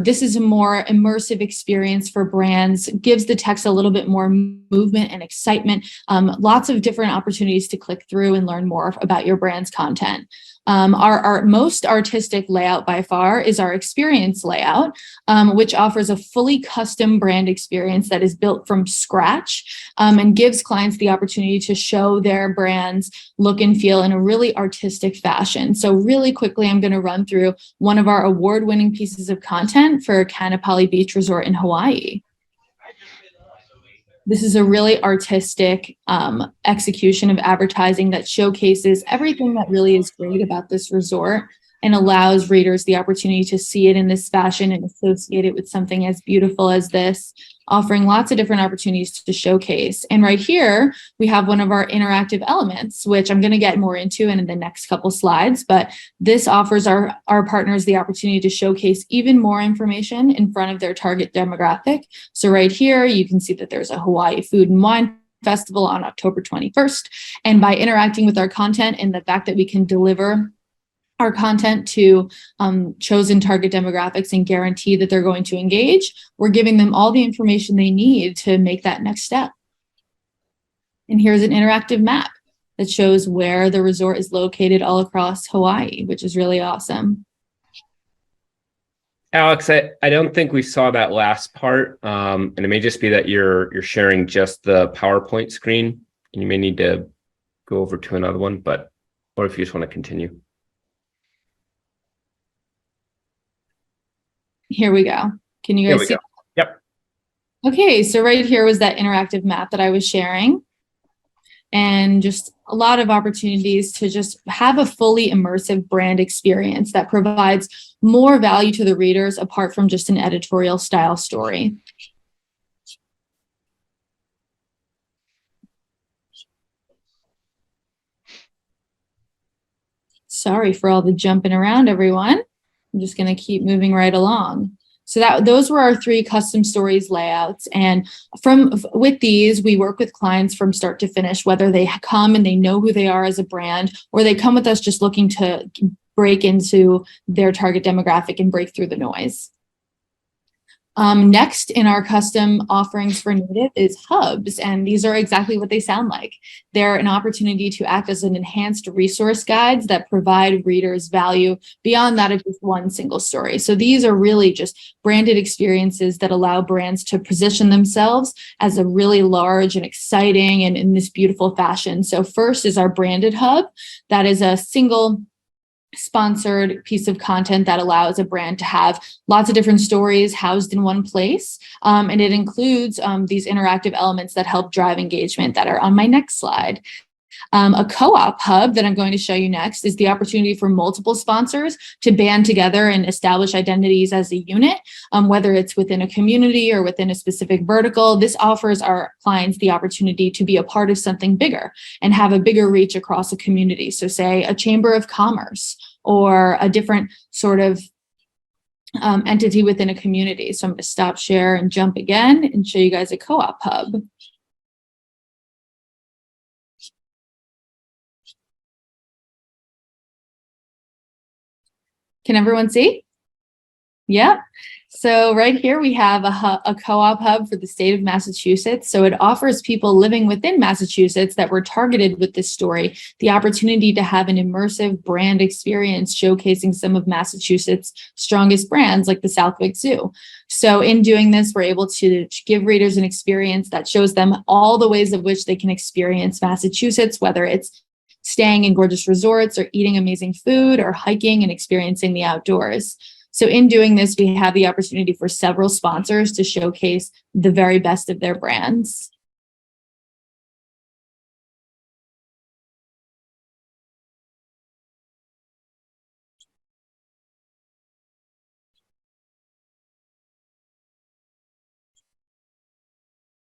this is a more immersive experience for brands, gives the text a little bit more movement and excitement, lots of different opportunities to click through and learn more about your brand's content. Our most artistic layout by far is our experience layout, which offers a fully custom brand experience that is built from scratch, and gives clients the opportunity to show their brand's look and feel in a really artistic fashion. So really quickly, I'm going to run through one of our award-winning pieces of content for Kanapali Beach Resort in Hawaii. This is a really artistic execution of advertising that showcases everything that really is great about this resort and allows readers the opportunity to see it in this fashion and associate it with something as beautiful as this, offering lots of different opportunities to showcase. And right here, we have one of our interactive elements, which I'm going to get more into in the next couple slides, but this offers our partners the opportunity to showcase even more information in front of their target demographic. So right here, you can see that there's a Hawaii Food and Wine Festival on October 21st. And by interacting with our content and the fact that we can deliver our content to chosen target demographics and guarantee that they're going to engage, we're giving them all the information they need to make that next step. And here's an interactive map that shows where the resort is located all across Hawaii, which is really awesome. Alex, I don't think we saw that last part. And it may just be that you're sharing just the PowerPoint screen, and you may need to go over to another one, or if you just want to continue. Here we go. Can you guys see? Yep. Okay, so right here was that interactive map that I was sharing. And just a lot of opportunities to just have a fully immersive brand experience that provides more value to the readers apart from just an editorial style story. Sorry for all the jumping around, everyone. I'm just going to keep moving right along. So those were our 3 custom stories layouts. And with these, we work with clients from start to finish, whether they come and they know who they are as a brand, or they come with us just looking to break into their target demographic and break through the noise. Next in our custom offerings for native is hubs, and these are exactly what they sound like. They're an opportunity to act as an enhanced resource guides that provide readers value beyond that of just one single story. So these are really just branded experiences that allow brands to position themselves as a really large and exciting and in this beautiful fashion. So first is our branded hub. That is a single sponsored piece of content that allows a brand to have lots of different stories housed in one place. And it includes these interactive elements that help drive engagement that are on my next slide. A co-op hub that I'm going to show you next is the opportunity for multiple sponsors to band together and establish identities as a unit, whether it's within a community or within a specific vertical. This offers our clients the opportunity to be a part of something bigger and have a bigger reach across a community. So say a chamber of commerce or a different sort of entity within a community. So I'm going to stop share and jump again and show you guys a co-op hub. Can everyone see? Yep. So right here we have a co-op hub for the state of Massachusetts. So it offers people living within Massachusetts that were targeted with this story the opportunity to have an immersive brand experience showcasing some of Massachusetts' strongest brands like the Southwick Zoo. So in doing this, we're able to give readers an experience that shows them all the ways of which they can experience Massachusetts, whether it's staying in gorgeous resorts or eating amazing food or hiking and experiencing the outdoors. So in doing this, we have the opportunity for several sponsors to showcase the very best of their brands.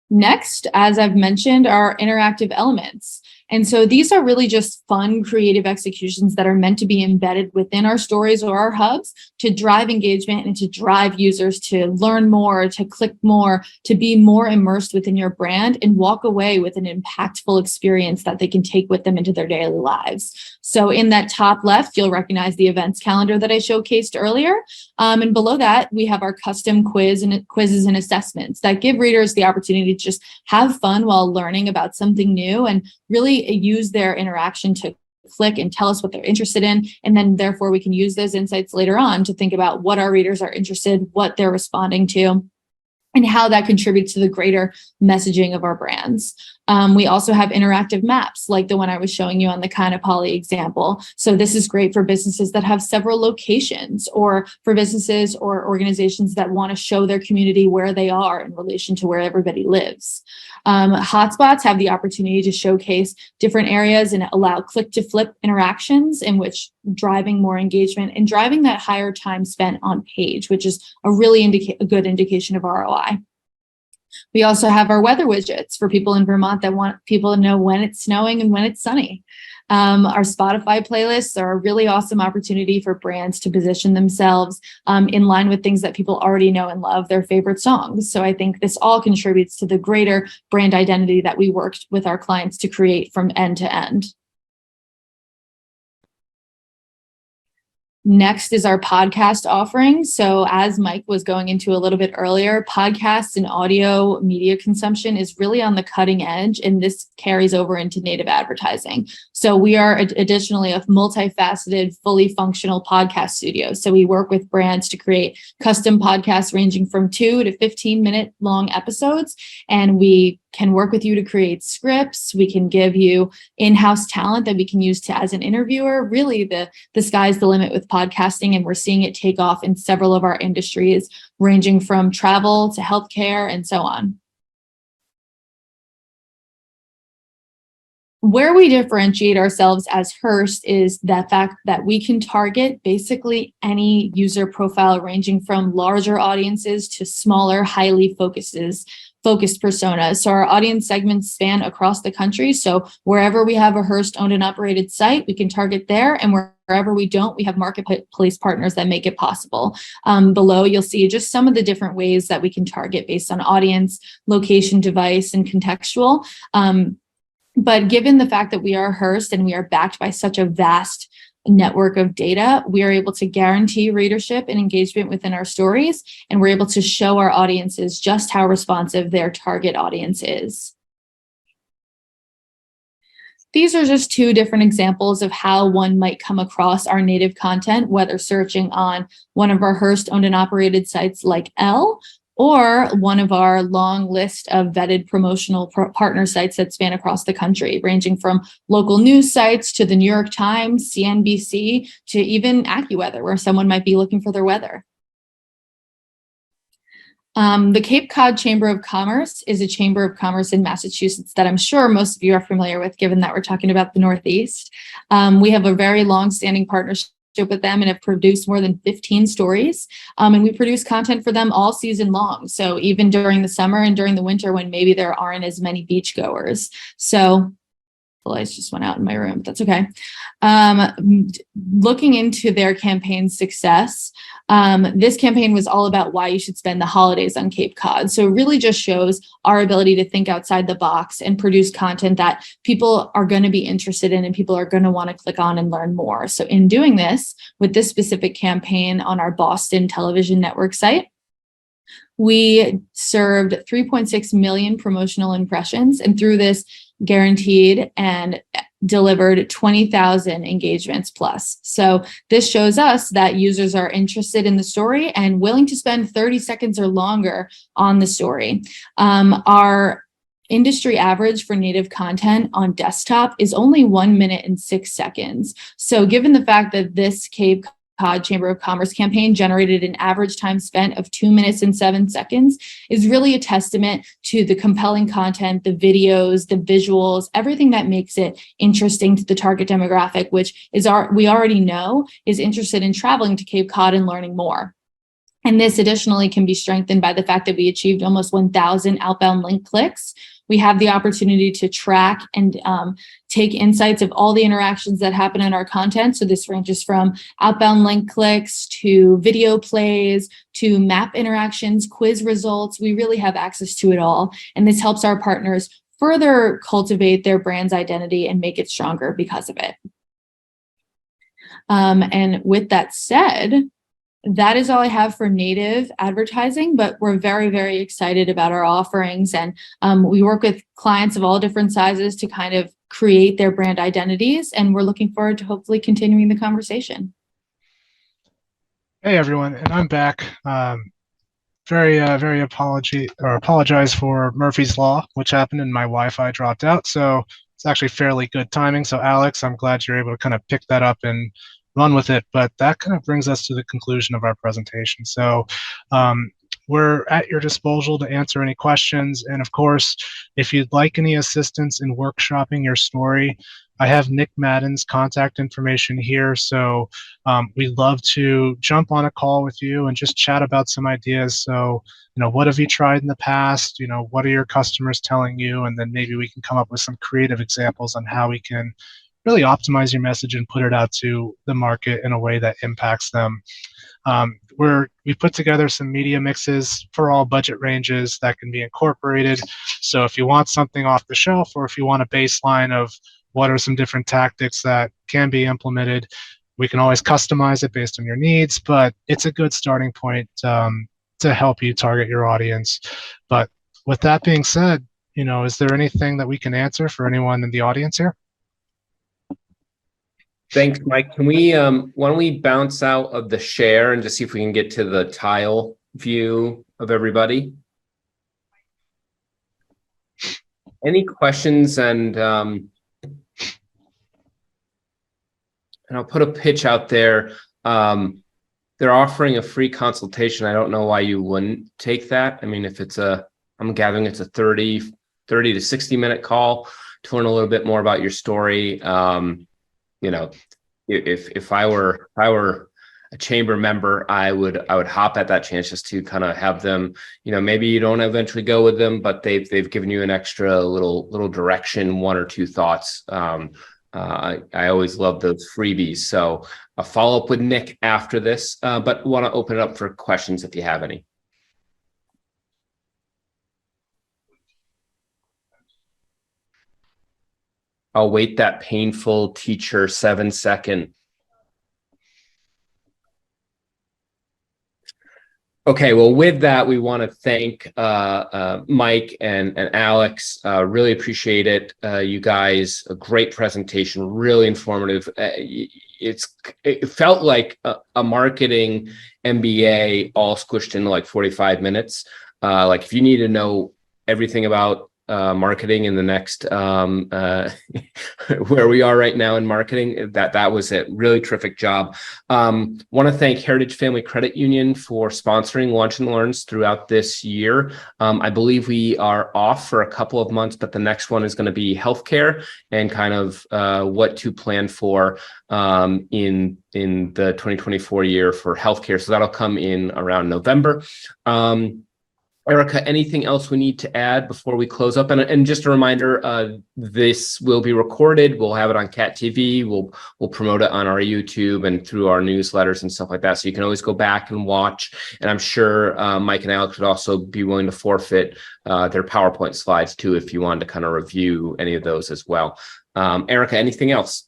Next, as I've mentioned, are interactive elements. And so these are really just fun, creative executions that are meant to be embedded within our stories or our hubs to drive engagement and to drive users to learn more, to click more, to be more immersed within your brand and walk away with an impactful experience that they can take with them into their daily lives. So in that top left, you'll recognize the events calendar that I showcased earlier. And below that, we have our custom quizzes and assessments that give readers the opportunity to just have fun while learning about something new and really use their interaction to click and tell us what they're interested in. And then therefore we can use those insights later on to think about what our readers are interested, what they're responding to, and how that contributes to the greater messaging of our brands. We also have interactive maps like the one I was showing you on the Kaanapali example. So this is great for businesses that have several locations or for businesses or organizations that want to show their community where they are in relation to where everybody lives. Hotspots have the opportunity to showcase different areas and allow click to flip interactions in which driving more engagement and driving that higher time spent on page, which is a really good indication of ROI. We also have our weather widgets for people in Vermont that want people to know when it's snowing and when it's sunny. Our Spotify playlists are a really awesome opportunity for brands to position themselves in line with things that people already know and love, their favorite songs. So I think this all contributes to the greater brand identity that we worked with our clients to create from end to end. Next is our podcast offering. So as Mike was going into a little bit earlier, podcasts and audio media consumption is really on the cutting edge, and this carries over into native advertising. So we are additionally a multifaceted, fully functional podcast studio. So we work with brands to create custom podcasts ranging from 2 to 15-minute long episodes, and we can work with you to create scripts. We can give you in-house talent that we can use as an interviewer. Really, the sky's the limit with podcasting, and we're seeing it take off in several of our industries, ranging from travel to healthcare and so on. Where we differentiate ourselves as Hearst is the fact that we can target basically any user profile, ranging from larger audiences to smaller, highly focused personas. So our audience segments span across the country. So wherever we have a Hearst owned and operated site, we can target there. And wherever we don't, we have marketplace partners that make it possible. Below, you'll see just some of the different ways that we can target based on audience, location, device, and contextual. But given the fact that we are Hearst and we are backed by such a vast network of data, we are able to guarantee readership and engagement within our stories, and we're able to show our audiences just how responsive their target audience is. These are just 2 different examples of how one might come across our native content, whether searching on one of our Hearst owned and operated sites like Elle, or one of our long list of vetted promotional partner sites that span across the country, ranging from local news sites to the New York Times, CNBC, to even AccuWeather, where someone might be looking for their weather. The Cape Cod Chamber of Commerce is a chamber of commerce in Massachusetts that I'm sure most of you are familiar with, given that we're talking about the Northeast. We have a very long-standing partnership with them and have produced more than 15 stories. And we produce content for them all season long. So even during the summer and during the winter when maybe there aren't as many beachgoers. So the lights just went out in my room, but that's okay. Looking into their campaign success, this campaign was all about why you should spend the holidays on Cape Cod. So it really just shows our ability to think outside the box and produce content that people are going to be interested in and people are going to want to click on and learn more. So in doing this, with this specific campaign on our Boston television network site, we served 3.6 million promotional impressions, and through this guaranteed and delivered 20,000 engagements plus. So this shows us that users are interested in the story and willing to spend 30 seconds or longer on the story. Our industry average for native content on desktop is only 1 minute and 6 seconds. So given the fact that this Cape Cod Chamber of Commerce campaign generated an average time spent of 2 minutes and 7 seconds is really a testament to the compelling content, the videos, the visuals, everything that makes it interesting to the target demographic, which is we already know is interested in traveling to Cape Cod and learning more. And this additionally can be strengthened by the fact that we achieved almost 1,000 outbound link clicks. We have the opportunity to track and take insights of all the interactions that happen in our content. So this ranges from outbound link clicks to video plays to map interactions, quiz results. We really have access to it all. And this helps our partners further cultivate their brand's identity and make it stronger because of it. And with that said, that is all I have for native advertising, but we're very, very excited about our offerings. And we work with clients of all different sizes to kind of create their brand identities. And we're looking forward to hopefully continuing the conversation. Hey, everyone. And I'm back. Very apologize for Murphy's Law, which happened and my Wi-Fi dropped out. So it's actually fairly good timing. So Alex, I'm glad you're able to kind of pick that up and run with it. But that kind of brings us to the conclusion of our presentation. So we're at your disposal to answer any questions. And of course, if you'd like any assistance in workshopping your story, I have Nick Madden's contact information here. So we'd love to jump on a call with you and just chat about some ideas. So, what have you tried in the past? What are your customers telling you? And then maybe we can come up with some creative examples on how we can really optimize your message and put it out to the market in a way that impacts them. We put together some media mixes for all budget ranges that can be incorporated. So if you want something off the shelf, or if you want a baseline of what are some different tactics that can be implemented, We can always customize it based on your needs, but it's a good starting point to help you target your audience. But with that being said, is there anything that we can answer for anyone in the audience here? Thanks, Mike. Can we, why don't we bounce out of the share and just see if we can get to the tile view of everybody? Any questions? And I'll put a pitch out there. They're offering a free consultation. I don't know why you wouldn't take that. I mean, if it's I'm gathering it's a 30 to 60 minute call to learn a little bit more about your story. If I were a chamber member, I would hop at that chance just to kind of have them, maybe you don't eventually go with them, but they've given you an extra little direction, one or two thoughts. I always love those freebies. So a follow up with Nick after this, but want to open it up for questions if you have any. I'll wait that painful teacher 7-second. Okay, well, with that, we want to thank Mike and Alex. Really appreciate it. You guys, a great presentation, really informative. It felt like a marketing MBA all squished into like 45 minutes. Like if you need to know everything about marketing in the next where we are right now in marketing, that was a really terrific job. Want to thank Heritage Family Credit Union for sponsoring Lunch and Learns throughout this year. I believe we are off for a couple of months, but the next one is going to be healthcare and kind of what to plan for in the 2024 year for healthcare. So that'll come in around November. Erica, anything else we need to add before we close up? And just a reminder, this will be recorded. We'll have it on Cat TV. We'll promote it on our YouTube and through our newsletters and stuff like that. So you can always go back and watch. And I'm sure Mike and Alex would also be willing to forfeit their PowerPoint slides too, if you wanted to kind of review any of those as well. Erica, anything else?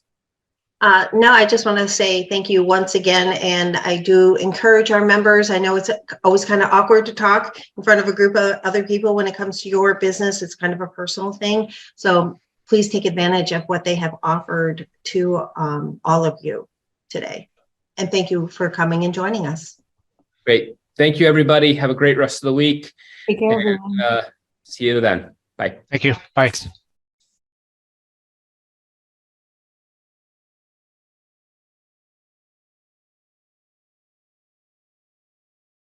No, I just want to say thank you once again. And I do encourage our members. I know it's always kind of awkward to talk in front of a group of other people when it comes to your business. It's kind of a personal thing. So please take advantage of what they have offered to all of you today. And thank you for coming and joining us. Great. Thank you, everybody. Have a great rest of the week. Take care, everyone. See you then. Bye. Thank you. Bye.